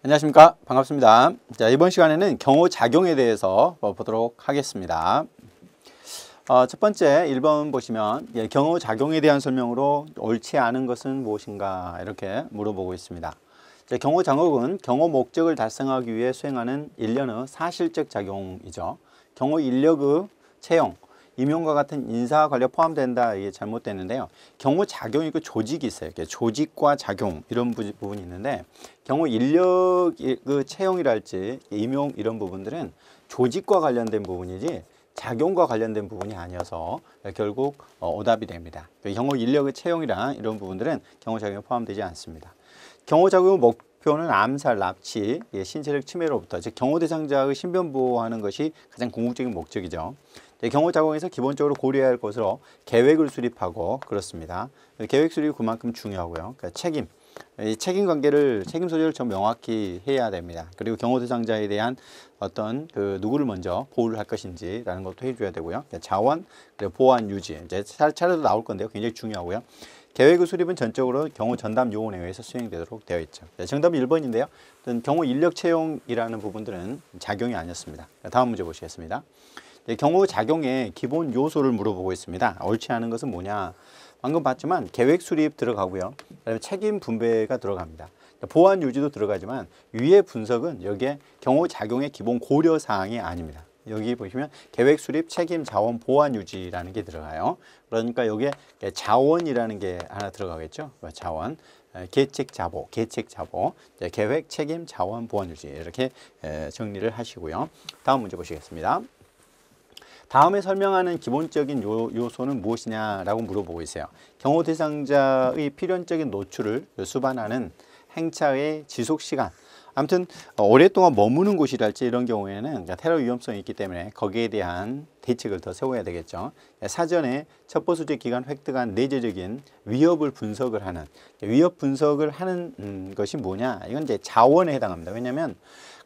안녕하십니까, 반갑습니다. 자, 이번 시간에는 경호작용에 대해서 보도록 하겠습니다. 첫 번째 1번 보시면 경호작용에 대한 설명으로 옳지 않은 것은 무엇인가 이렇게 물어보고 있습니다. 경호작용은 경호 목적을 달성하기 위해 수행하는 일련의 사실적 작용이죠. 경호 인력의 채용, 임용과 같은 인사 관리가 포함된다, 이게 잘못됐는데요. 경호 작용이 조직이 있어요. 조직과 작용 이런 부분이 있는데, 경호 인력 그 채용이랄지 임용 이런 부분들은 조직과 관련된 부분이지 작용과 관련된 부분이 아니어서 결국 오답이 됩니다. 경호 인력의 채용이랑 이런 부분들은 경호 작용에 포함되지 않습니다. 경호 작용의 목표는 암살, 납치, 신체적 침해로부터, 즉 경호 대상자의 신변 보호하는 것이 가장 궁극적인 목적이죠. 경호 작용에서 기본적으로 고려해야 할 것으로 계획을 수립하고 그렇습니다. 계획 수립이 그만큼 중요하고요. 그러니까 책임 관계를, 책임 소재를 좀 명확히 해야 됩니다. 그리고 경호 대상자에 대한 어떤 누구를 먼저 보호를 할 것인지라는 것도 해줘야 되고요. 자원, 그리고 보안 유지, 이제 차례도 나올 건데요. 굉장히 중요하고요. 계획의 수립은 전적으로 경호 전담 요원에 의해서 수행되도록 되어 있죠. 정답은 1번인데요. 경호 인력 채용이라는 부분들은 작용이 아니었습니다. 다음 문제 보시겠습니다. 경호 작용의 기본 요소를 물어보고 있습니다. 옳지 않은 것은 뭐냐? 방금 봤지만 계획 수립 들어가고요. 그다음에 책임 분배가 들어갑니다. 보안 유지도 들어가지만 위의 분석은 여기에 경호 작용의 기본 고려 사항이 아닙니다. 여기 보시면 계획 수립, 책임, 자원, 보안 유지라는 게 들어가요. 그러니까 여기에 자원이라는 게 하나 들어가겠죠. 자원, 계책 자보, 계획, 책임, 자원, 보안 유지 이렇게 정리를 하시고요. 다음 문제 보시겠습니다. 다음에 설명하는 기본적인 요소는 무엇이냐라고 물어보고 있어요. 경호 대상자의 필연적인 노출을 수반하는 행차의 지속 시간. 아무튼 오랫동안 머무는 곳이랄지 이런 경우에는 테러 위험성이 있기 때문에 거기에 대한 대책을 더 세워야 되겠죠. 사전에 첩보수집 기관 획득한 내재적인 위협을 분석을 하는, 위협 분석을 하는 것이 뭐냐? 이건 이제 자원에 해당합니다. 왜냐하면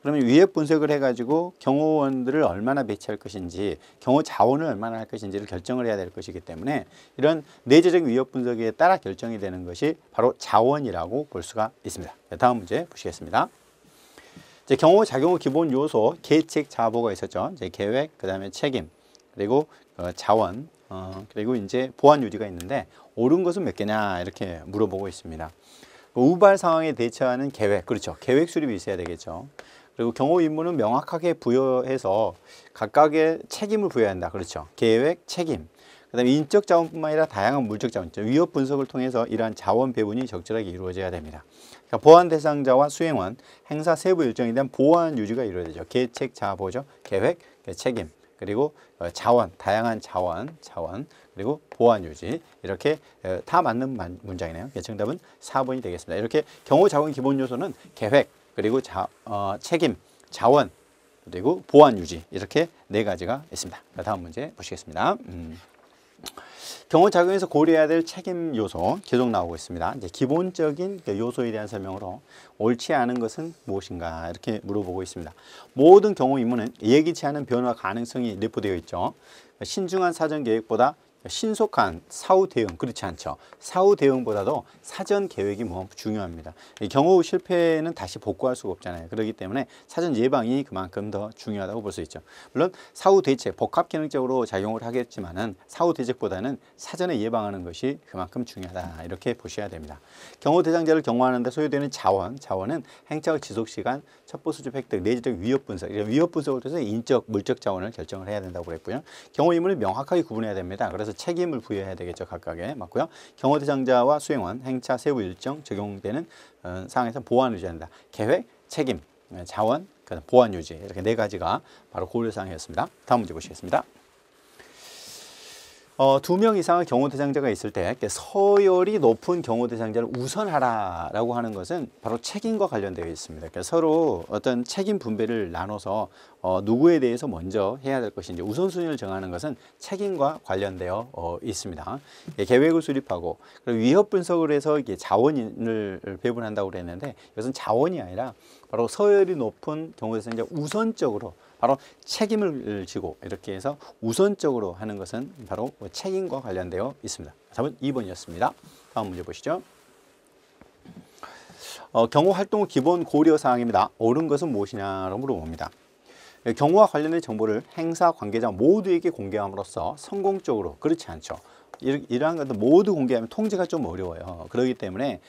그러면 위협 분석을 해가지고 경호원들을 얼마나 배치할 것인지, 경호 자원을 얼마나 할 것인지를 결정을 해야 될 것이기 때문에 이런 내재적 위협 분석에 따라 결정이 되는 것이 바로 자원이라고 볼 수가 있습니다. 다음 문제 보시겠습니다. 이제 경호 작용의 기본 요소, 계책 자보가 있었죠. 이제 계획, 그 다음에 책임, 그리고 자원, 그리고 이제 보안 유지가 있는데 옳은 것은 몇 개냐 이렇게 물어보고 있습니다. 우발 상황에 대처하는 계획, 그렇죠. 계획 수립이 있어야 되겠죠. 그리고 경호 임무는 명확하게 부여해서 각각의 책임을 부여해야 한다. 그렇죠. 계획, 책임. 그다음에 인적 자원뿐만 아니라 다양한 물적 자원, 위협 분석을 통해서 이러한 자원 배분이 적절하게 이루어져야 됩니다. 그러니까 보안 대상자와 수행원, 행사 세부 일정에 대한 보안 유지가 이루어지죠. 계책 자보죠. 계획, 책임, 그리고 자원, 다양한 자원, 그리고 보안 유지. 이렇게 다 맞는 문장이네요. 정답은 4번이 되겠습니다. 이렇게 경호 작용 기본 요소는 계획, 그리고 책임, 자원, 그리고 보안 유지, 이렇게 네 가지가 있습니다. 다음 문제 보시겠습니다. 경호 작용에서 고려해야 될 책임 요소 계속 나오고 있습니다. 이제 기본적인 요소에 대한 설명으로 옳지 않은 것은 무엇인가 이렇게 물어보고 있습니다. 모든 경호 임무는 예기치 않은 변화 가능성이 내포되어 있죠. 신중한 사전 계획보다 신속한 사후 대응, 그렇지 않죠. 사후 대응보다도 사전 계획이 중요합니다. 경호 실패는 다시 복구할 수가 없잖아요. 그렇기 때문에 사전 예방이 그만큼 더 중요하다고 볼 수 있죠. 물론 사후 대책, 복합 기능적으로 작용을 하겠지만은 사후 대책보다는 사전에 예방하는 것이 그만큼 중요하다, 이렇게 보셔야 됩니다. 경호 대상자를 경호하는 데 소요되는 자원은 행차의 지속 시간, 첩보 수집 획득, 내재적 위협 분석, 위협 분석을 통해서 인적, 물적 자원을 결정을 해야 된다고 그랬고요. 경호 임무를 명확하게 구분해야 됩니다. 그래서 책임을 부여해야 되겠죠. 각각에 맞고요. 경호 대상자와 수행원, 행차 세부 일정 적용되는 상황에서 보안을 유지한다. 계획, 책임, 자원, 보안 유지, 이렇게 네 가지가 바로 고려사항이었습니다. 다음 문제 보시겠습니다. 2명 이상의 경호 대상자가 있을 때 서열이 높은 경호 대상자를 우선하라라고 하는 것은 바로 책임과 관련되어 있습니다. 그러니까 서로 어떤 책임 분배를 나눠서 누구에 대해서 먼저 해야 될 것인지 우선순위를 정하는 것은 책임과 관련되어 있습니다. 계획을 수립하고 그리고 위협 분석을 해서 이게 자원을 배분한다고 그랬는데 이것은 자원이 아니라 바로 서열이 높은 경호 대상자 우선적으로 바로 책임을 지고 이렇게 해서 우선적으로 하는 것은 바로 책임과 관련되어 있습니다. 답은 2번이었습니다. 다음 문제 보시죠. 경호 활동 기본 고려 사항입니다. 옳은 것은 무엇이냐라고 물어봅니다. 경호와 관련된 정보를 행사 관계자 모두에게 공개함으로써 성공적으로 그렇지 않죠. 이러한 것들 모두 공개하면 통제가 좀 어려워요. 그렇기 때문에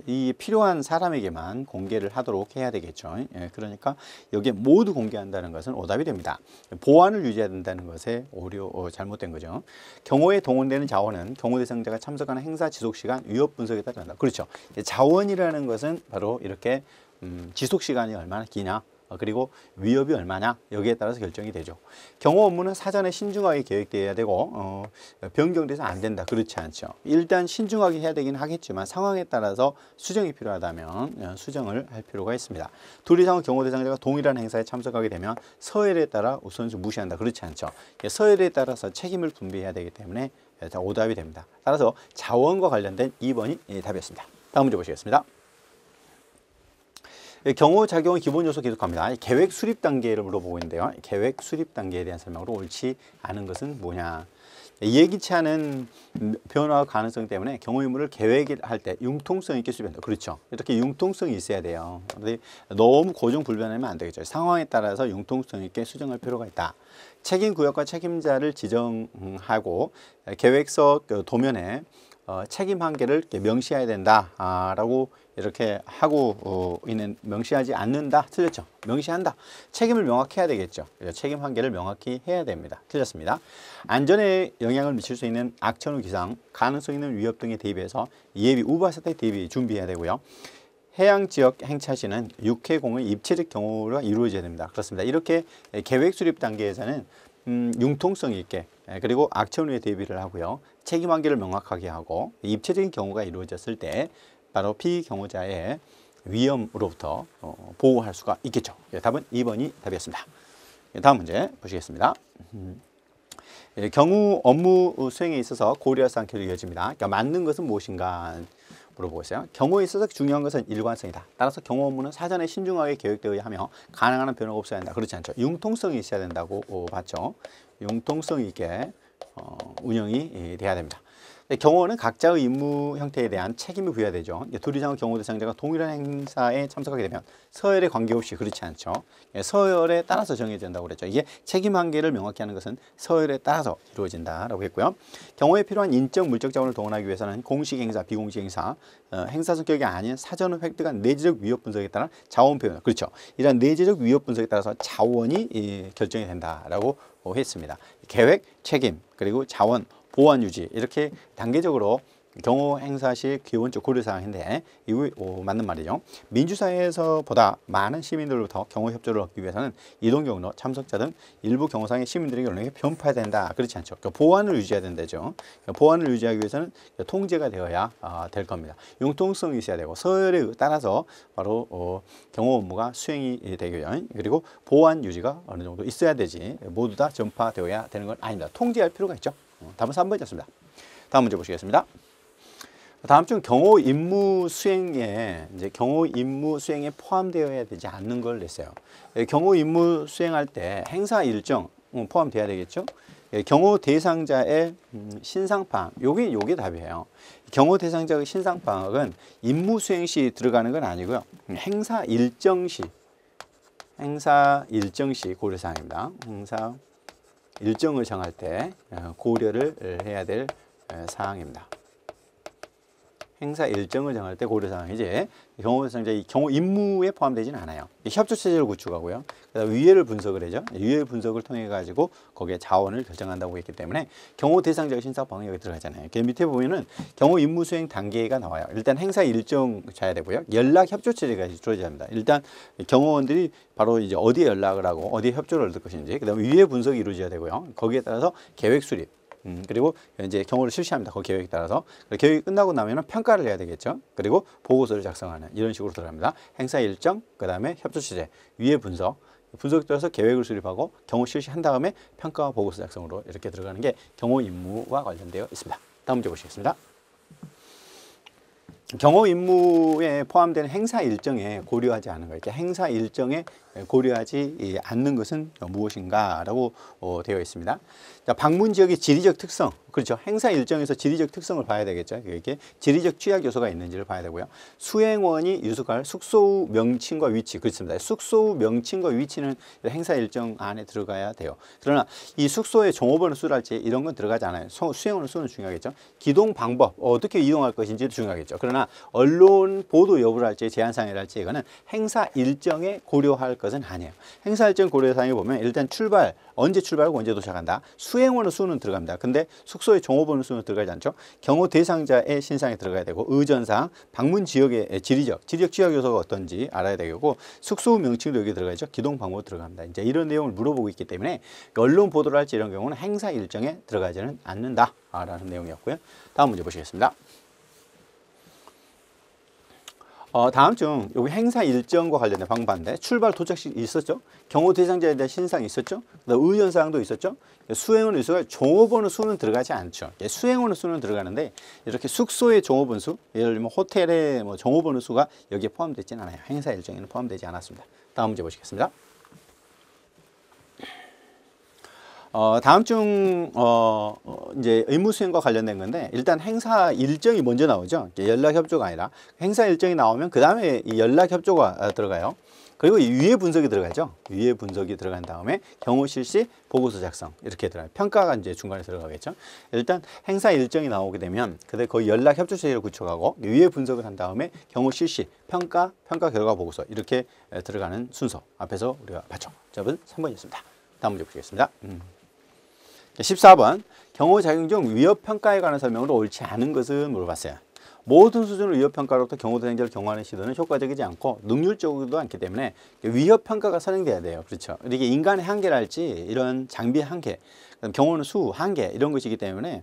이 필요한 사람에게만 공개를 하도록 해야 되겠죠. 그러니까 여기에 모두 공개한다는 것은 오답이 됩니다. 보안을 유지해야 된다는 것에 잘못된 거죠. 경호에 동원되는 자원은 경호 대상자가 참석하는 행사 지속 시간, 위협 분석에 따른다. 그렇죠. 자원이라는 것은 바로 이렇게 지속 시간이 얼마나 기냐, 그리고 위협이 얼마냐, 여기에 따라서 결정이 되죠. 경호 업무는 사전에 신중하게 계획되어야 되고 변경돼서 안 된다. 그렇지 않죠. 일단 신중하게 해야 되긴 하겠지만 상황에 따라서 수정이 필요하다면 수정을 할 필요가 있습니다. 둘 이상의 경호 대상자가 동일한 행사에 참석하게 되면 서열에 따라 우선순위 무시한다. 그렇지 않죠. 서열에 따라서 책임을 분배해야 되기 때문에 오답이 됩니다. 따라서 자원과 관련된 2번이 답이었습니다. 다음 문제 보시겠습니다. 경호 작용의 기본 요소 계속합니다. 계획 수립 단계를 물어보고 있는데요. 계획 수립 단계에 대한 설명으로 옳지 않은 것은 뭐냐. 예기치 않은 변화 가능성 때문에 경호 임무를 계획할 때 융통성 있게 수립한다. 그렇죠. 이렇게 융통성이 있어야 돼요. 근데 너무 고정불변하면 안 되겠죠. 상황에 따라서 융통성 있게 수정할 필요가 있다. 책임 구역과 책임자를 지정하고 계획서 도면에 책임 한계를 명시해야 된다라고 이렇게 하고 있는 명시하지 않는다. 틀렸죠. 명시한다. 책임을 명확히 해야 되겠죠. 책임 한계를 명확히 해야 됩니다. 틀렸습니다. 안전에 영향을 미칠 수 있는 악천 후 기상, 가능성 있는 위협 등에 대비해서 예비 우발 사태 대비 준비해야 되고요. 해양 지역 행차 시는 육해공의 입체적 경호가 이루어져야 됩니다. 그렇습니다. 이렇게 계획 수립 단계에서는 융통성 있게 그리고 악천 후에 대비를 하고요. 책임 한계를 명확하게 하고 입체적인 경우가 이루어졌을 때 바로 피경호자의 위험으로부터 보호할 수가 있겠죠. 답은 2번이 답이었습니다. 다음 문제 보시겠습니다. 경우 업무 수행에 있어서 고려할 사항 결이 이어집니다. 그러니까 맞는 것은 무엇인가 물어보고 있어요. 경호에 있어서 중요한 것은 일관성이다. 따라서 경호 업무는 사전에 신중하게 계획되어야 하며 가능한 한 변화가 없어야 한다. 그렇지 않죠. 융통성이 있어야 된다고 봤죠. 융통성 있게 운영이 돼야 됩니다. 경호는 각자의 임무 형태에 대한 책임이 부여되죠. 둘 이상의 경호 대상자가 동일한 행사에 참석하게 되면 서열에 관계없이 그렇지 않죠. 서열에 따라서 정해진다고 그랬죠. 이게 책임 한계를 명확히 하는 것은 서열에 따라서 이루어진다라고 했고요. 경호에 필요한 인적 물적 자원을 동원하기 위해서는 공식 행사, 비공식 행사, 행사 성격이 아닌 사전을 획득한 내재적 위협 분석에 따른 자원 표현. 그렇죠. 이런 내재적 위협 분석에 따라서 자원이 결정이 된다라고 했습니다. 계획, 책임, 그리고 자원, 보안 유지 이렇게 단계적으로 경호 행사 시 기본적 고려사항인데 이거 맞는 말이죠. 민주사회에서보다 많은 시민들로부터 경호 협조를 얻기 위해서는 이동 경로, 참석자 등 일부 경호상의 시민들에게 연락이 편파해야 된다. 그렇지 않죠. 그러니까 보안을 유지해야 된다죠. 그러니까 보안을 유지하기 위해서는 통제가 되어야 될 겁니다. 융통성이 있어야 되고 서열에 따라서 바로 경호 업무가 수행이 되고요. 그리고 보안 유지가 어느 정도 있어야 되지 모두 다 전파되어야 되는 건 아닙니다. 통제할 필요가 있죠. 답은 3번이었습니다. 다음 문제 보시겠습니다. 다음 중 경호 임무 수행에 포함되어야 되지 않는 걸 냈어요. 경호 임무 수행할 때 행사 일정 포함돼야 되겠죠. 경호 대상자의 신상 파악, 요게 답이에요. 경호 대상자의 신상 파악은 임무 수행 시 들어가는 건 아니고요. 행사 일정 시 고려사항입니다. 행사 일정을 정할 때 고려를 해야 될 사항입니다. 행사 일정을 정할 때 고려사항이지 경호 대상자 경호 임무에 포함되지는 않아요. 협조 체제를 구축하고요. 그다음 위해를 분석을 하죠. 위해 분석을 통해 가지고 거기에 자원을 결정한다고 했기 때문에 경호 대상자의 신상 방향이 여기 들어가잖아요. 그 밑에 보면은 경호 임무 수행 단계가 나와요. 일단 행사 일정 짜야 되고요. 연락 협조 체제가 주어져야 합니다. 일단 경호원들이 바로 이제 어디에 연락을 하고 어디에 협조를 얻을 것인지, 그다음에 위해 분석이 이루어져야 되고요. 거기에 따라서 계획 수립. 그리고 이제 경호를 실시합니다. 그 계획에 따라서. 계획이 끝나고 나면은 평가를 해야 되겠죠. 그리고 보고서를 작성하는 이런 식으로 들어갑니다. 행사 일정, 그 다음에 협조 체제, 위해 분석, 분석에 따라서 계획을 수립하고 경호 실시한 다음에 평가와 보고서 작성으로 이렇게 들어가는 게 경호 임무와 관련되어 있습니다. 다음 문제 보시겠습니다. 경호 임무에 포함되는 행사 일정에 고려하지 않은 거, 이렇게 행사 일정에 고려하지 않는 것은 무엇인가라고 되어 있습니다. 자, 방문 지역의 지리적 특성, 그렇죠. 행사 일정에서 지리적 특성을 봐야 되겠죠. 이게 지리적 취약 요소가 있는지를 봐야 되고요. 수행원이 유숙할 숙소 명칭과 위치, 그렇습니다. 숙소 명칭과 위치는 행사 일정 안에 들어가야 돼요. 그러나 이 숙소의 종업원의 수랄지 이런 건 들어가지 않아요. 수행원의 수는 중요하겠죠. 기동 방법, 어떻게 이동할 것인지 중요하겠죠. 그러나 언론 보도 여부랄지 제한사항이랄지 이거는 행사 일정에 고려할 것은 아니에요. 행사 일정 고려사항에 보면 일단 출발, 언제 출발하고 언제 도착한다. 수행원의 수는 들어갑니다. 근데 숙소의 종업원의 수는 들어가지 않죠. 경호 대상자의 신상에 들어가야 되고, 의전사항, 방문 지역의 지리적 취약 요소가 어떤지 알아야 되겠고, 숙소 명칭도 여기 들어가죠. 기동 방법 들어갑니다. 이제 이런 내용을 물어보고 있기 때문에 언론 보도를 할지 이런 경우는 행사 일정에 들어가지는 않는다라는 내용이었고요. 다음 문제 보시겠습니다. 다음 중 여기 행사 일정과 관련된 방반대 출발 도착시 있었죠. 경호 대상자에 대한 신상이 있었죠. 그다음 의전사항도 있었죠. 수행원 의수가 종업원의 수는 들어가지 않죠. 수행원의 수는 들어가는데 이렇게 숙소의 종업원 수, 예를 들면 호텔의 종업원의 수가 여기에 포함되지는 않아요. 행사 일정에는 포함되지 않았습니다. 다음 문제 보시겠습니다. 다음 중 이제 의무 수행과 관련된 건데, 일단 행사 일정이 먼저 나오죠. 연락 협조가 아니라 행사 일정이 나오면 그 다음에 이 연락 협조가 들어가요. 그리고 이 위에 분석이 들어가죠. 위에 분석이 들어간 다음에 경호 실시 보고서 작성 이렇게 들어가요. 평가가 이제 중간에 들어가겠죠. 일단 행사 일정이 나오게 되면 그때 거의 연락 협조 체계를 구축하고 위에 분석을 한 다음에 경호 실시 평가 결과 보고서 이렇게 들어가는 순서 앞에서 우리가 봤죠. 답은 3번이었습니다. 다음 문제 보시겠습니다. 14번 경호 작용 중 위협 평가에 관한 설명으로 옳지 않은 것은 물어봤어요. 모든 수준의 위협 평가로부터 경호 대상자를 경호하는 시도는 효과적이지 않고 능률적이지도 않기 때문에 위협 평가가 선행돼야 돼요. 그렇죠. 이게 인간의 한계랄지 이런 장비의 한계, 경호는 수 한계 이런 것이기 때문에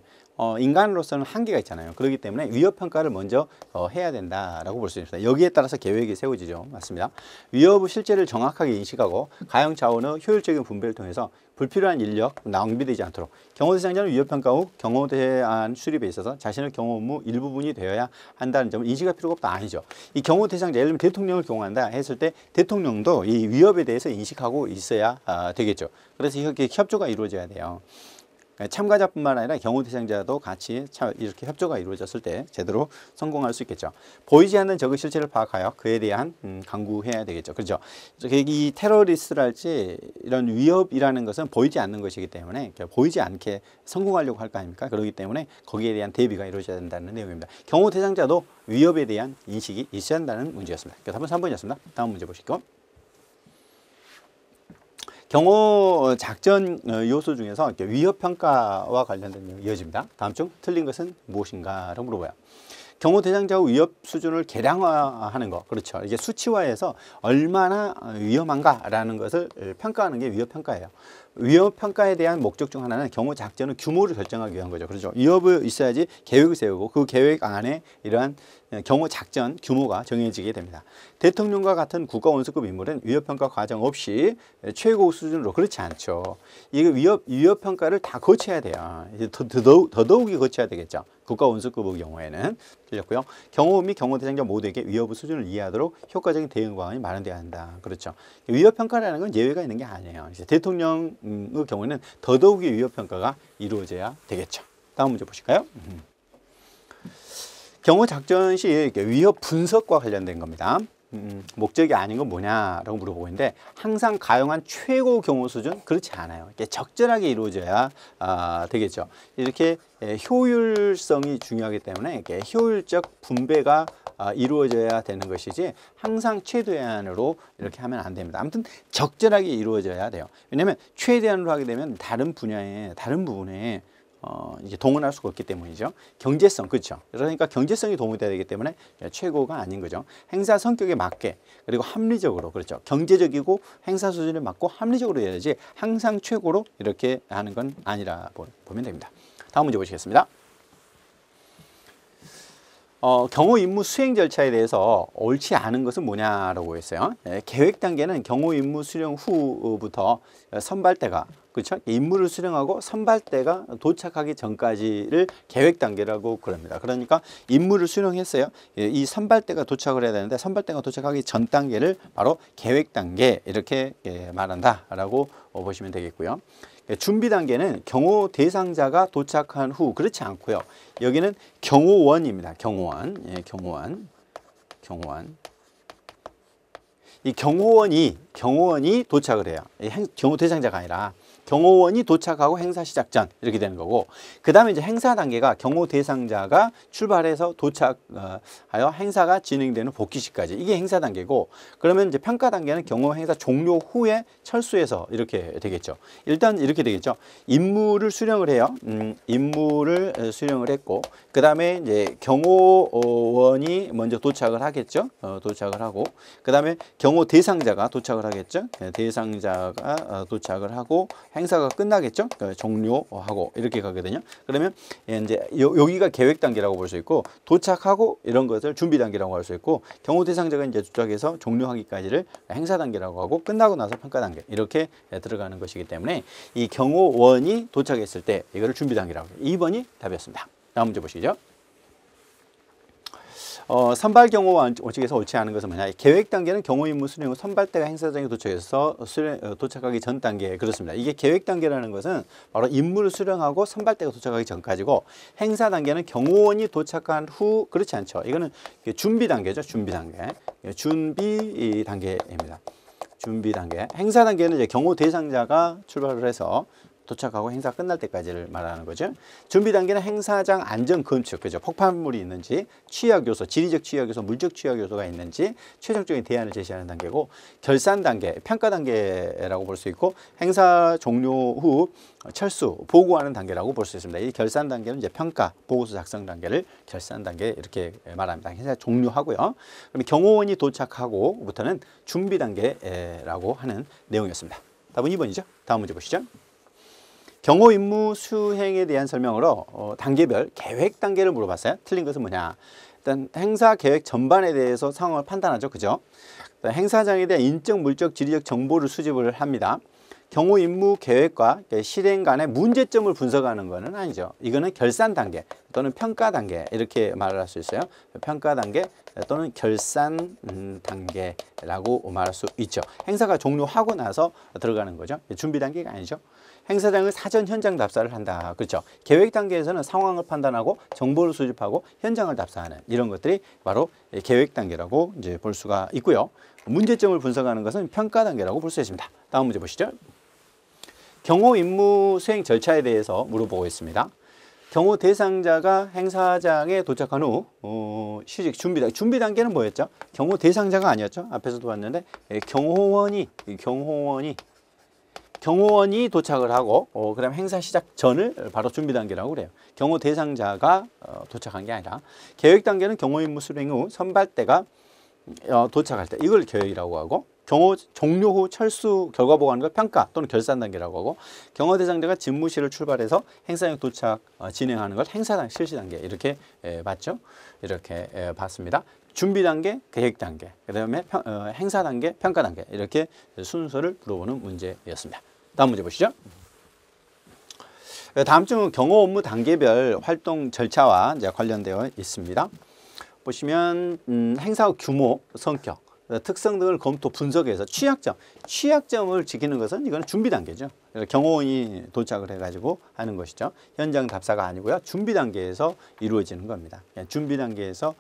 인간으로서는 한계가 있잖아요. 그렇기 때문에 위협 평가를 먼저 해야 된다라고 볼 수 있습니다. 여기에 따라서 계획이 세워지죠. 맞습니다. 위협의 실제를 정확하게 인식하고 가용 자원의 효율적인 분배를 통해서 불필요한 인력 낭비되지 않도록 경호 대상자는 위협 평가 후 경호 대안 수립에 있어서 자신의 경호 업무 일부분이 되어야 한다는 점을 인식할 필요가 없다 아니죠. 이 경호 대상자, 예를 들면 대통령을 경호한다 했을 때 대통령도 이 위협에 대해서 인식하고 있어야 되겠죠. 그래서 이렇게 협조가 이루어져야 돼요. 참가자뿐만 아니라 경호 대상자도 같이 이렇게 협조가 이루어졌을 때 제대로 성공할 수 있겠죠. 보이지 않는 적의 실체를 파악하여 그에 대한 강구해야 되겠죠. 그렇죠. 이 테러리스트랄지 이런 위협이라는 것은 보이지 않는 것이기 때문에 보이지 않게 성공하려고 할 거 아닙니까? 그렇기 때문에 거기에 대한 대비가 이루어져야 된다는 내용입니다. 경호 대상자도 위협에 대한 인식이 있어야 한다는 문제였습니다. 답은 3번이었습니다. 다음 문제 보실게요. 경호 작전 요소 중에서 위협 평가와 관련된 내용이 이어집니다. 다음 중 틀린 것은 무엇인가라고 물어봐요. 경호 대상자의 위협 수준을 계량화하는 거, 그렇죠. 이게 수치화해서 얼마나 위험한가라는 것을 평가하는 게 위협 평가예요. 위협 평가에 대한 목적 중 하나는 경호 작전의 규모를 결정하기 위한 거죠. 그렇죠. 위협이 있어야지 계획을 세우고 그 계획 안에 이러한 경호 작전 규모가 정해지게 됩니다. 대통령과 같은 국가 원수급 인물은 위협 평가 과정 없이 최고 수준으로 그렇지 않죠. 이게 위협 평가를 다 거쳐야 돼요. 더더욱이 거쳐야 되겠죠. 국가 원수급의 경우에는 틀렸고요. 경호 및 경호 대상자 모두에게 위협의 수준을 이해하도록 효과적인 대응 방안이 마련돼야 한다. 그렇죠. 위협 평가라는 건 예외가 있는 게 아니에요. 대통령의 경우에는 더더욱이 위협 평가가 이루어져야 되겠죠. 다음 문제 보실까요? 경호 작전 시 위협 분석과 관련된 겁니다. 목적이 아닌 건 뭐냐라고 물어보고 있는데, 항상 가용한 최고 경호 수준 그렇지 않아요. 이게 적절하게 이루어져야 되겠죠. 이렇게 효율성이 중요하기 때문에 이렇게 효율적 분배가 이루어져야 되는 것이지 항상 최대한으로 이렇게 하면 안 됩니다. 아무튼 적절하게 이루어져야 돼요. 왜냐하면 최대한으로 하게 되면 다른 분야에 다른 부분에 이제 동원할 수가 없기 때문이죠. 경제성, 그렇죠. 그러니까 경제성이 도움이 돼야 되기 때문에 최고가 아닌 거죠. 행사 성격에 맞게, 그리고 합리적으로, 그렇죠. 경제적이고 행사 수준에 맞고 합리적으로 해야지 항상 최고로 이렇게 하는 건 아니라 보면 됩니다. 다음 문제 보시겠습니다. 경호 임무 수행 절차에 대해서 옳지 않은 것은 뭐냐라고 했어요. 계획 단계는 경호 임무 수령 후부터 선발대가 그렇죠? 임무를 수령하고 선발대가 도착하기 전까지를 계획 단계라고 그럽니다. 그러니까 임무를 수령했어요. 이 선발대가 도착을 해야 되는데 선발대가 도착하기 전 단계를 바로 계획 단계 이렇게 말한다라고 보시면 되겠고요. 준비 단계는 경호 대상자가 도착한 후 그렇지 않고요. 여기는 경호원입니다. 경호원. 예, 경호원. 이 경호원이 도착을 해요. 경호 대상자가 아니라 경호원이 도착하고 행사 시작 전 이렇게 되는 거고, 그 다음에 이제 행사 단계가 경호 대상자가 출발해서 도착하여 행사가 진행되는 복귀 시까지, 이게 행사 단계고, 그러면 이제 평가 단계는 경호 행사 종료 후에 철수해서 이렇게 되겠죠. 일단 이렇게 되겠죠. 임무를 수령을 해요. 임무를 수령을 했고, 그 다음에 이제 경호원이 먼저 도착을 하겠죠. 도착을 하고, 그 다음에 경호 대상자가 도착을 하겠죠. 대상자가 도착을 하고 행사가 끝나겠죠. 종료하고 이렇게 가거든요. 그러면 이제 여기가 계획 단계라고 볼 수 있고, 도착하고 이런 것을 준비 단계라고 할 수 있고, 경호 대상자가 이제 도착해서 종료하기까지를 행사 단계라고 하고, 끝나고 나서 평가 단계 이렇게 들어가는 것이기 때문에 이 경호원이 도착했을 때 이거를 준비 단계라고 해요. 2번이 답이었습니다. 다음 문제 보시죠. 선발 경호와 원칙에서 옳지 않은 것은 뭐냐? 계획 단계는 경호 임무 수령 후 선발대가 행사장에 도착해서 도착하기 전 단계, 그렇습니다. 이게 계획 단계라는 것은 바로 임무를 수령하고 선발대가 도착하기 전까지고, 행사 단계는 경호원이 도착한 후 그렇지 않죠. 이거는 준비 단계죠. 준비 단계입니다. 준비 단계. 행사 단계는 이제 경호 대상자가 출발을 해서 도착하고 행사 끝날 때까지를 말하는 거죠. 준비 단계는 행사장 안전 건축, 그죠? 폭발물이 있는지, 취약 요소, 지리적 취약 요소, 물적 취약 요소가 있는지 최종적인 대안을 제시하는 단계고, 결산 단계, 평가 단계라고 볼 수 있고, 행사 종료 후 철수, 보고하는 단계라고 볼 수 있습니다. 이 결산 단계는 이제 평가, 보고서 작성 단계를 결산 단계 이렇게 말합니다. 행사 종료하고요. 그럼 경호원이 도착하고부터는 준비 단계라고 하는 내용이었습니다. 답은 2번이죠. 다음 문제 보시죠. 경호 임무 수행에 대한 설명으로 단계별 계획 단계를 물어봤어요. 틀린 것은 뭐냐? 일단 행사 계획 전반에 대해서 상황을 판단하죠. 그죠? 행사장에 대한 인적, 물적, 지리적 정보를 수집을 합니다. 경호 임무 계획과 실행 간의 문제점을 분석하는 것은 아니죠. 이거는 결산 단계 또는 평가 단계 이렇게 말을 할 수 있어요. 평가 단계 또는 결산 단계라고 말할 수 있죠. 행사가 종료하고 나서 들어가는 거죠. 준비 단계가 아니죠. 행사장을 사전 현장 답사를 한다. 그렇죠. 계획 단계에서는 상황을 판단하고 정보를 수집하고 현장을 답사하는 이런 것들이 바로 계획 단계라고 이제 볼 수가 있고요. 문제점을 분석하는 것은 평가 단계라고 볼 수 있습니다. 다음 문제 보시죠. 경호 임무 수행 절차에 대해서 물어보고 있습니다. 경호 대상자가 행사장에 도착한 후 준비 단계는 뭐였죠? 경호 대상자가 아니었죠. 앞에서도 봤는데 경호원이 도착을 하고 그다음 행사 시작 전을 바로 준비 단계라고 그래요. 경호 대상자가 도착한 게 아니라, 계획 단계는 경호 임무 수행 후 선발대가 도착할 때 이걸 계획이라고 하고, 경호 종료 후 철수 결과 보고하는 걸 평가 또는 결산 단계라고 하고, 경호 대상자가 집무실을 출발해서 행사장 도착 진행하는 걸 행사장 실시 단계 이렇게 봤죠. 이렇게 봤습니다. 준비 단계, 계획 단계, 그다음에 행사 단계, 평가 단계 이렇게 순서를 물어보는 문제였습니다. 다음 문제 보시죠. 다음 주는 경호 업무 단계별 활동 절차와 이제 관련되어 있습니다. 보시면 행사 규모, 성격, 특성 등을 검토 분석해서 취약점을 지키는 것은 이건 준비 단계죠. 경호원이 도착을 해가지고 하는 것이죠. 현장 답사가 아니고요. 준비 단계에서 이루어지는 겁니다. 준비 단계에서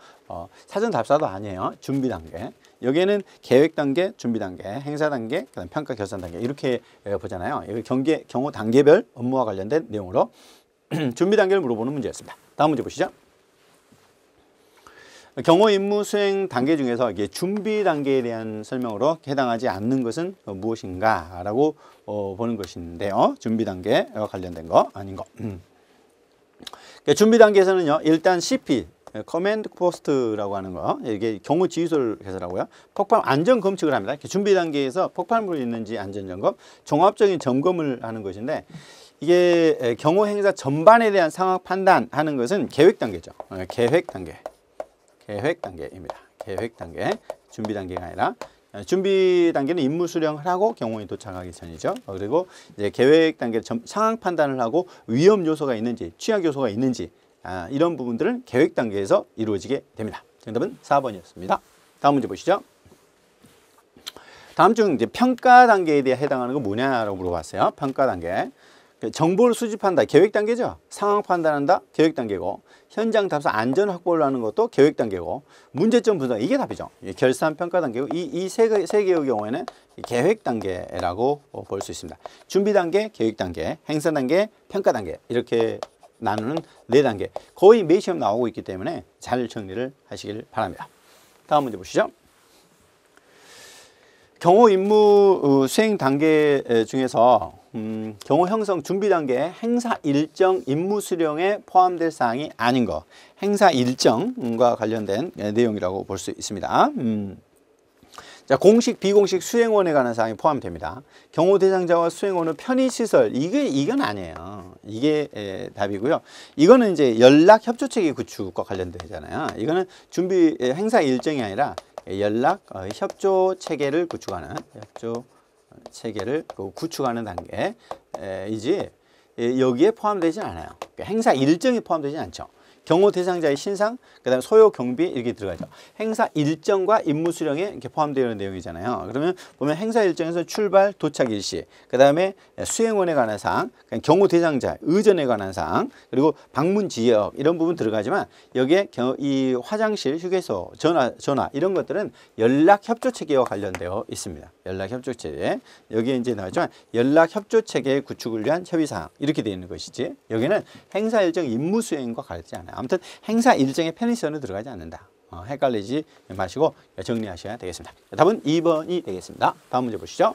사전 답사도 아니에요. 준비 단계. 여기에는 계획 단계, 준비 단계, 행사 단계, 그다음 평가 결산 단계 이렇게 보잖아요. 여기 경호 단계별 업무와 관련된 내용으로 준비 단계를 물어보는 문제였습니다. 다음 문제 보시죠. 경호 임무 수행 단계 중에서 이게 준비 단계에 대한 설명으로 해당하지 않는 것은 무엇인가라고 보는 것인데요. 준비 단계와 관련된 거 아닌 거. 준비 단계에서는요, 일단 CP, 커맨드 포스트라고 하는 거, 이게 경호 지휘소를 개설하고요. 폭발 안전 검측을 합니다. 준비 단계에서 폭발물이 있는지 안전 점검, 종합적인 점검을 하는 것인데, 이게 경호 행사 전반에 대한 상황 판단하는 것은 계획 단계죠. 계획 단계입니다. 계획 단계. 준비 단계가 아니라 준비 단계는 임무 수령을 하고 경호원이 도착하기 전이죠. 그리고 이제 계획 단계 상황 판단을 하고 위험 요소가 있는지, 취약 요소가 있는지 이런 부분들은 계획 단계에서 이루어지게 됩니다. 정답은 4번이었습니다. 다음 문제 보시죠. 다음 중 이제 평가 단계에 대해 해당하는 건 뭐냐라고 물어봤어요. 평가 단계. 정보를 수집한다. 계획 단계죠. 상황 판단한다. 계획 단계고. 현장 답사 안전 확보를 하는 것도 계획 단계고. 문제점 분석. 이게 답이죠. 결산 평가 단계고. 이 세 개의 경우에는 계획 단계라고 볼 수 있습니다. 준비 단계, 계획 단계, 행사 단계, 평가 단계. 이렇게 나누는 4단계. 거의 매 시험 나오고 있기 때문에 잘 정리를 하시길 바랍니다. 다음 문제 보시죠. 경호 임무 수행 단계 중에서 경호 형성 준비 단계 행사 일정 임무 수령에 포함될 사항이 아닌 거. 행사 일정과 관련된 내용이라고 볼 수 있습니다. 자, 공식, 비공식 수행원에 관한 사항이 포함됩니다. 경호 대상자와 수행원의 편의시설, 이건 아니에요. 이게 답이고요. 이거는 이제 연락 협조체계 구축과 관련되잖아요. 이거는 준비 행사 일정이 아니라 연락 협조 체계를 구축하는 단계이지 여기에 포함되지 않아요. 그러니까 행사 일정이 포함되지 않죠. 경호 대상자의 신상, 그다음에 소요 경비 이렇게 들어가죠. 행사 일정과 임무 수령에 이렇게 포함되어 있는 내용이잖아요. 그러면 보면 행사 일정에서 출발, 도착 일시, 그다음에 수행원에 관한 사항, 경호 대상자, 의전에 관한 사항, 그리고 방문 지역 이런 부분 들어가지만 여기에 이 화장실, 휴게소, 전화 이런 것들은 연락 협조 체계와 관련되어 있습니다. 연락 협조 체계. 여기에 이제 나왔지만 연락 협조 체계 구축을 위한 협의 사항 이렇게 되어 있는 것이지. 여기는 행사 일정 임무 수행과 관련되지 않아요. 아무튼 행사 일정에 편의시설은 들어가지 않는다. 헷갈리지 마시고 정리하셔야 되겠습니다. 답은 2번이 되겠습니다. 다음 문제 보시죠.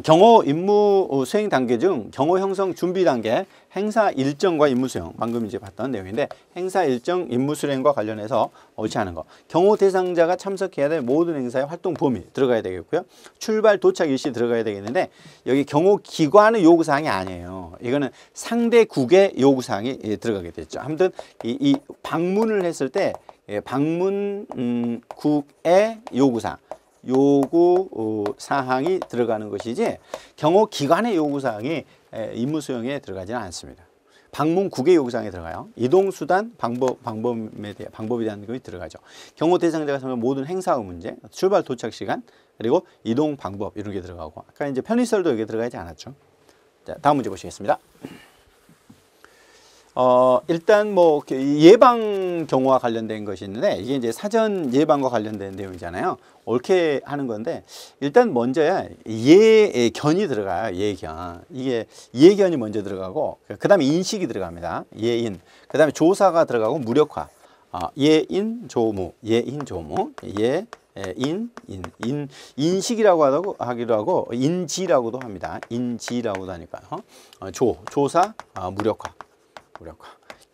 경호 임무 수행 단계 중 경호 형성 준비 단계 행사 일정과 임무 수행 방금 이제 봤던 내용인데 행사 일정 임무 수행과 관련해서 옳지 않은 거 경호 대상자가 참석해야 될 모든 행사의 활동 범위 들어가야 되겠고요. 출발 도착 일시 들어가야 되겠는데 여기 경호 기관의 요구 사항이 아니에요. 이거는 상대국의 요구 사항이 들어가게 됐죠. 아무튼 이 방문을 했을 때 방문국의 요구 사항 요구 사항이 들어가는 것이지 경호 기관의 요구 사항이 임무 수행에 들어가지는 않습니다. 방문국의 요구 사항에 들어가요. 이동 수단 방법에 대한 것이 들어가죠. 경호 대상자가 참여한 모든 행사의 문제, 출발 도착 시간, 그리고 이동 방법 이런 게 들어가고 아까 이제 편의시설도 여기 들어가지 않았죠. 자, 다음 문제 보시겠습니다. 일단 뭐 예방 경호와 관련된 것이 있는데 이게 이제 사전 예방과 관련된 내용이잖아요. 옳게 하는 건데 일단 먼저야 예견이 들어가요. 예견. 이게 예견이 먼저 들어가고 그다음에 인식이 들어갑니다. 예인. 그다음에 조사가 들어가고 무력화. 예인 조무. 예인 조무. 인식이라고 하기도 하고 인지라고도 합니다. 인지라고도 하니까요. 조사, 무력화.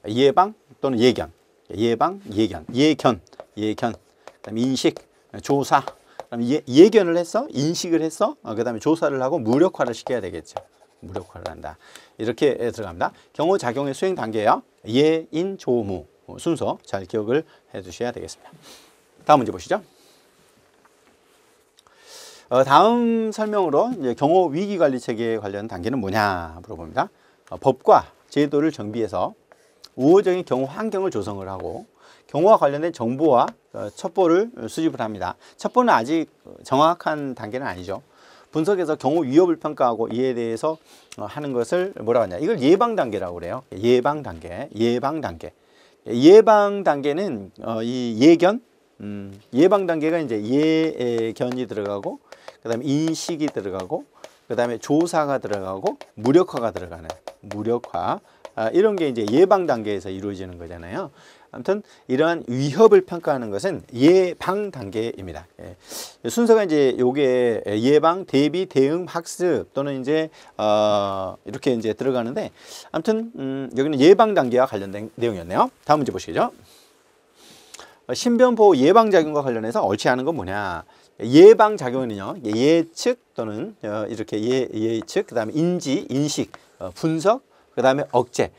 예방 또는 예견, 그다음에 인식, 조사, 그다음에 예견을 했어, 인식을 했어, 그다음에 조사를 하고 무력화를 시켜야 되겠죠. 무력화를 한다. 이렇게 들어갑니다. 경호 작용의 수행 단계야 예인 조무 순서 잘 기억을 해두셔야 되겠습니다. 다음 문제 보시죠. 다음 설명으로 이제 경호 위기 관리 체계에 관련 단계는 뭐냐 물어봅니다. 법과 제도를 정비해서 우호적인 경호 환경을 조성을 하고 경호와 관련된 정보와 첩보를 수집을 합니다. 첩보는 아직 정확한 단계는 아니죠. 분석해서 경호 위협을 평가하고 이에 대해서 하는 것을 뭐라고 하냐. 이걸 예방 단계라고 그래요. 예방 단계는 이 예견, 예방 단계가 이제 예견이 들어가고 그다음에 인식이 들어가고 그다음에 조사가 들어가고 무력화가 들어가는 무력화 이런 게 이제 예방 단계에서 이루어지는 거잖아요. 아무튼 이러한 위협을 평가하는 것은 예방 단계입니다. 순서가 이제 요게 예방, 대비, 대응, 학습 또는 이제 이렇게 이제 들어가는데 아무튼 여기는 예방 단계와 관련된 내용이었네요. 다음 문제 보시죠. 신변보호 예방작용과 관련해서 옳지 않은 건 뭐냐. 예방작용은요 예측 또는 이렇게 예측 그다음에 인지, 인식, 분석 그다음에 억제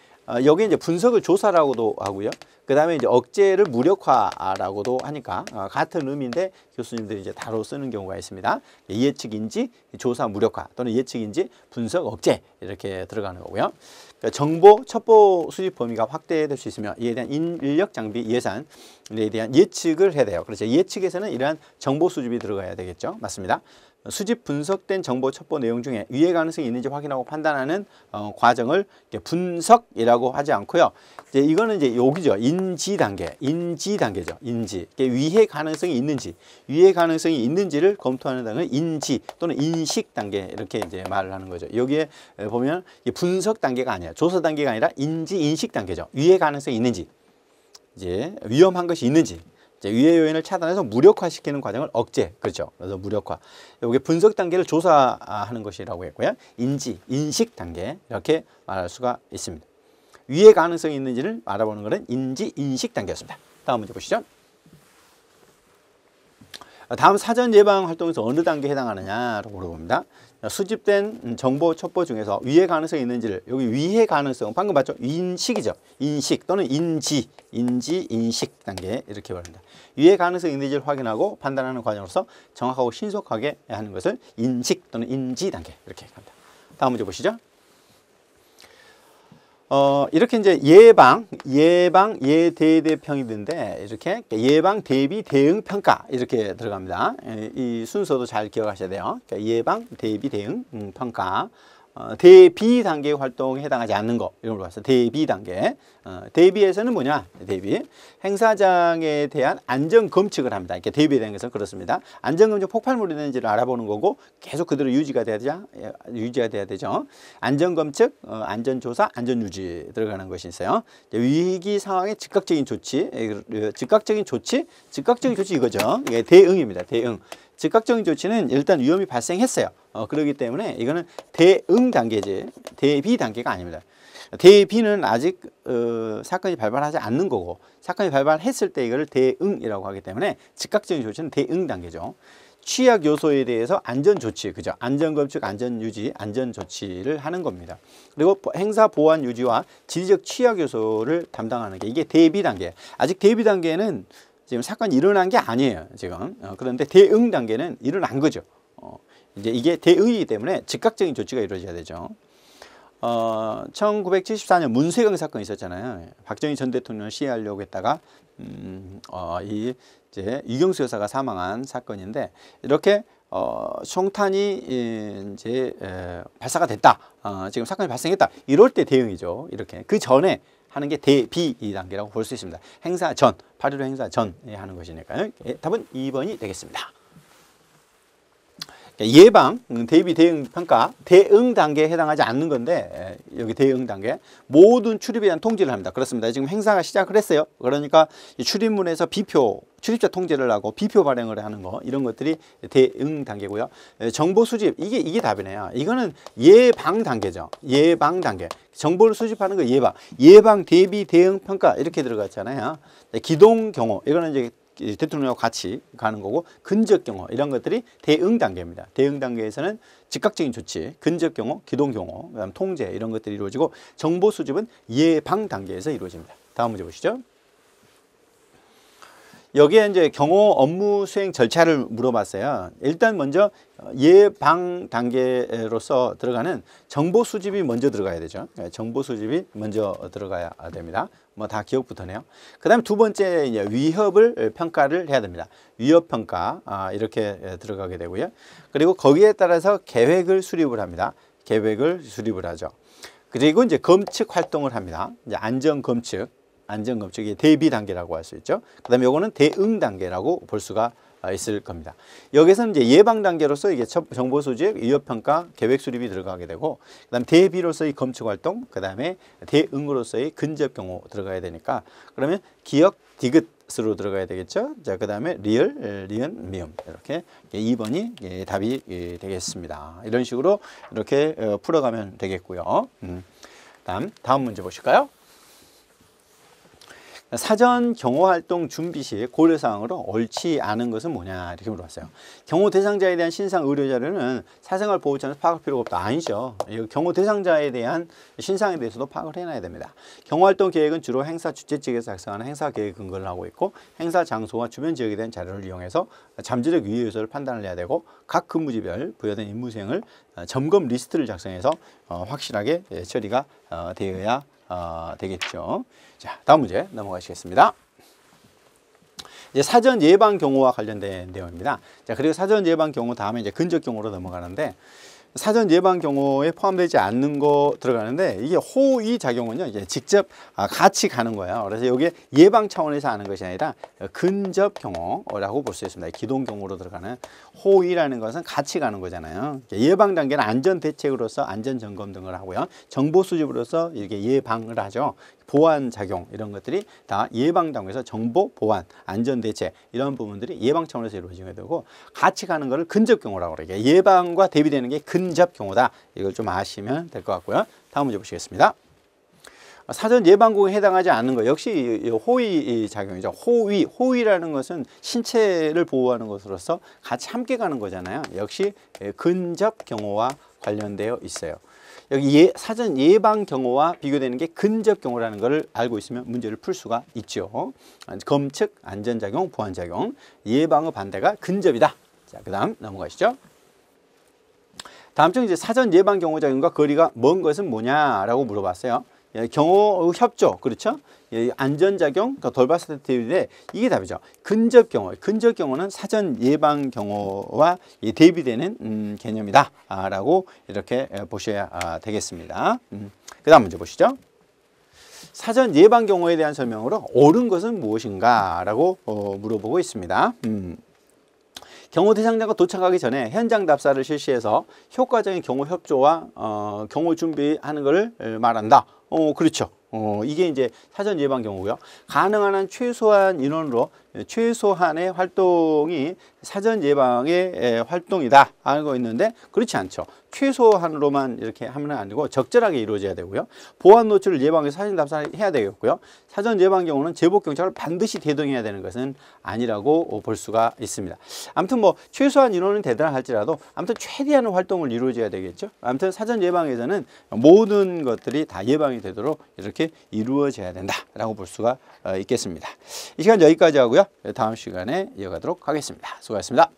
여기 이제 분석을 조사라고도 하고요. 그 다음에 이제 억제를 무력화라고도 하니까 같은 의미인데 교수님들이 이제 다로 쓰는 경우가 있습니다. 예측 인지 조사 무력화 또는 예측 인지 분석 억제 이렇게 들어가는 거고요. 그러니까 정보 첩보 수집 범위가 확대될 수 있으며 이에 대한 인력 장비 예산에 대한 예측을 해야 돼요. 그렇죠. 예측에서는 이러한 정보 수집이 들어가야 되겠죠. 맞습니다. 수집 분석된 정보 첩보 내용 중에 유해 가능성이 있는지 확인하고 판단하는 과정을 분석이라고 하지 않고요. 이제 이거는 이제 여기죠. 인지 단계죠. 인지. 위해 가능성이 있는지를 검토하는 단계는 인지 또는 인식 단계 이렇게 이제 말을 하는 거죠. 여기에 보면 분석 단계가 아니야. 조사 단계가 아니라 인지 인식 단계죠. 위해 가능성이 있는지, 이제 위험한 것이 있는지. 위해 요인을 차단해서 무력화시키는 과정을 억제, 그렇죠. 그래서 무력화. 여기 분석 단계를 조사하는 것이라고 했고요. 인지, 인식 단계 이렇게 말할 수가 있습니다. 위해 가능성이 있는지를 알아보는 것은 인지, 인식 단계였습니다. 다음 문제 보시죠. 다음 사전 예방 활동에서 어느 단계에 해당하느냐라고 물어봅니다. 수집된 정보 첩보 중에서 위해 가능성이 있는지를, 여기 위해 가능성 방금 봤죠? 인식이죠. 인식 또는 인지, 인식 단계 이렇게 말합니다. 위해 가능성이 있는지를 확인하고 판단하는 과정으로서 정확하고 신속하게 하는 것을 인식 또는 인지 단계 이렇게 합니다. 다음 문제 보시죠. 이렇게 이제 예방, 예대평이던데 이렇게 예방, 대비, 대응, 평가 이렇게 들어갑니다. 이 순서도 잘 기억하셔야 돼요. 그러니까 예방, 대비, 대응, 평가. 대비 단계 활동에 해당하지 않는 거 이런 걸 봤어요. 대비 단계. 대비에서는 뭐냐? 대비 행사장에 대한 안전 검측을 합니다. 이렇게 대비에 대한 것은 그렇습니다. 안전 검측 폭발물이 있는지를 알아보는 거고 계속 그대로 유지가 돼야 되죠. 안전 검측, 안전 조사, 안전 유지 들어가는 것이 있어요. 위기 상황의 즉각적인 조치 이거죠. 이게 대응입니다. 대응. 즉각적인 조치는 일단 위험이 발생했어요. 그렇기 때문에 이거는 대응 단계지 대비 단계가 아닙니다. 대비는 아직 사건이 발발하지 않는 거고 사건이 발발했을 때 이거를 대응이라고 하기 때문에 즉각적인 조치는 대응 단계죠. 취약 요소에 대해서 안전 조치, 그죠? 안전 검측, 안전 유지, 안전 조치를 하는 겁니다. 그리고 행사 보안 유지와 지리적 취약 요소를 담당하는 게 이게 대비 단계. 아직 대비 단계는 지금 사건이 일어난 게 아니에요, 지금. 그런데 대응 단계는 일어난 거죠. 이제 이게 대응이기 때문에 즉각적인 조치가 이루어져야 되죠. 1974년 문세경 사건이 있었잖아요. 박정희 전 대통령을 시해하려고 했다가 이제 유경수 여사가 사망한 사건인데 이렇게 총탄이 이제 발사가 됐다. 지금 사건이 발생했다. 이럴 때 대응이죠. 이렇게 그 전에 하는 게 대비 단계라고 볼 수 있습니다. 행사 전, 8.15 행사 전에 하는 것이니까요. 답은 2번이 되겠습니다. 예방, 대비, 대응, 평가, 대응 단계에 해당하지 않는 건데 여기 대응 단계 모든 출입에 대한 통지를 합니다. 그렇습니다. 지금 행사가 시작을 했어요. 그러니까 출입문에서 비표, 출입자 통제를 하고 비표 발행을 하는 거 이런 것들이 대응 단계고요. 정보 수집 이게 답이네요. 이거는 예방 단계죠. 예방 단계. 정보를 수집하는 거 예방, 대비, 대응, 평가 이렇게 들어갔잖아요. 기동 경호 이거는 이제 대통령하고 같이 가는 거고 근접 경호 이런 것들이 대응 단계입니다. 대응 단계에서는 즉각적인 조치, 근접 경호, 기동 경호, 그다음 통제 이런 것들이 이루어지고 정보 수집은 예방 단계에서 이루어집니다. 다음 문제 보시죠. 여기에 이제 경호 업무 수행 절차를 물어봤어요. 일단 먼저 예방 단계로서 들어가는 정보 수집이 먼저 들어가야 되죠. 정보 수집이 먼저 들어가야 됩니다. 뭐 다 기억부터네요. 그 다음에 두 번째 이제 위협을 평가를 해야 됩니다. 위협 평가 이렇게 들어가게 되고요. 그리고 거기에 따라서 계획을 수립을 합니다. 계획을 수립을 하죠. 그리고 이제 검측 활동을 합니다. 이제 안전 검측이 대비 단계라고 할 수 있죠. 그 다음에 요거는 대응 단계라고 볼 수가 있을 겁니다. 여기서는 이제 예방 단계로서 이게 정보 수집, 위협 평가, 계획 수립이 들어가게 되고, 그다음 대비로서의 검측 활동, 그다음에 대응으로서의 근접 경호 들어가야 되니까 그러면 기억, 디귿으로 들어가야 되겠죠. 자, 그다음에 리을, 리은, 미음 이렇게 2번이 답이 되겠습니다. 이런 식으로 이렇게 풀어가면 되겠고요. 다음 문제 보실까요? 사전 경호활동 준비 시 고려사항으로 옳지 않은 것은 뭐냐 이렇게 물어봤어요. 경호 대상자에 대한 신상 의료 자료는 사생활 보호처에서 파악할 필요가 없다. 아니죠. 경호 대상자에 대한 신상에 대해서도 파악을 해놔야 됩니다. 경호활동 계획은 주로 행사 주최 측에서 작성하는 행사 계획 근거를 하고 있고 행사 장소와 주변 지역에 대한 자료를 이용해서 잠재적 위해 요소를 판단을 해야 되고 각 근무지별 부여된 임무 수행을 점검 리스트를 작성해서 확실하게 처리가 되어야 되겠죠. 자, 다음 문제 넘어가시겠습니다. 이제 사전 예방 경호와 관련된 내용입니다. 자, 그리고 사전 예방 경호 다음에 이제 근접 경호로 넘어가는데 사전 예방 경호에 포함되지 않는 거 들어가는데 이게 호의 작용은요 이제 직접 같이 가는 거예요. 그래서 여기에 예방 차원에서 하는 것이 아니라 근접 경호라고 볼 수 있습니다. 기동 경호로 들어가는 호의라는 것은 같이 가는 거잖아요. 예방 단계는 안전 대책으로서 안전 점검 등을 하고요. 정보 수집으로서 이렇게 예방을 하죠. 보안 작용 이런 것들이 다 예방 단계에서 정보 보안, 안전 대책 이런 부분들이 예방 차원에서 이루어지게 되고 같이 가는 것을 근접 경호라고 그래요. 예방과 대비되는 게 근접 경호다. 이걸 좀 아시면 될 것 같고요. 다음 문제 보시겠습니다. 사전 예방국에 해당하지 않는 것 역시 호의 작용이죠. 호의라는 것은 신체를 보호하는 것으로서 같이 함께 가는 거잖아요. 역시 근접 경호와 관련되어 있어요. 여기 사전 예방 경호와 비교되는 게 근접 경호라는 것을 알고 있으면 문제를 풀 수가 있죠. 검측, 안전작용, 보안작용, 예방의 반대가 근접이다. 자, 그 다음 넘어가시죠. 다음 중 이제 사전 예방 경호작용과 거리가 먼 것은 뭐냐라고 물어봤어요. 경호 협조, 그렇죠? 안전작용, 돌발사태인데 이게 답이죠. 근접 경호는 사전 예방 경호와 대비되는 개념이다라고 이렇게 보셔야 되겠습니다. 그 다음 문제 보시죠. 사전 예방 경호에 대한 설명으로 옳은 것은 무엇인가라고 물어보고 있습니다. 경호 대상자가 도착하기 전에 현장 답사를 실시해서 효과적인 경호 협조와 경호 준비하는 것을 말한다. 그렇죠. 이게 이제 사전 예방 경우고요. 가능한 한 최소한 인원으로 최소한의 활동이 사전 예방의 활동이다 알고 있는데 그렇지 않죠. 최소한으로만 이렇게 하면 안 되고 적절하게 이루어져야 되고요. 보안 노출을 예방해서 사전 답사를 해야 되겠고요. 사전 예방 경우는 제복 경찰을 반드시 대동해야 되는 것은 아니라고 볼 수가 있습니다. 아무튼 뭐 최소한 인원은 되더라 할지라도 아무튼 최대한의 활동을 이루어져야 되겠죠. 아무튼 사전 예방에서는 모든 것들이 다 예방이 되도록 이렇게 이루어져야 된다라고 볼 수가 있겠습니다. 이 시간 여기까지 하고요. 다음 시간에 이어가도록 하겠습니다. 수고하셨습니다.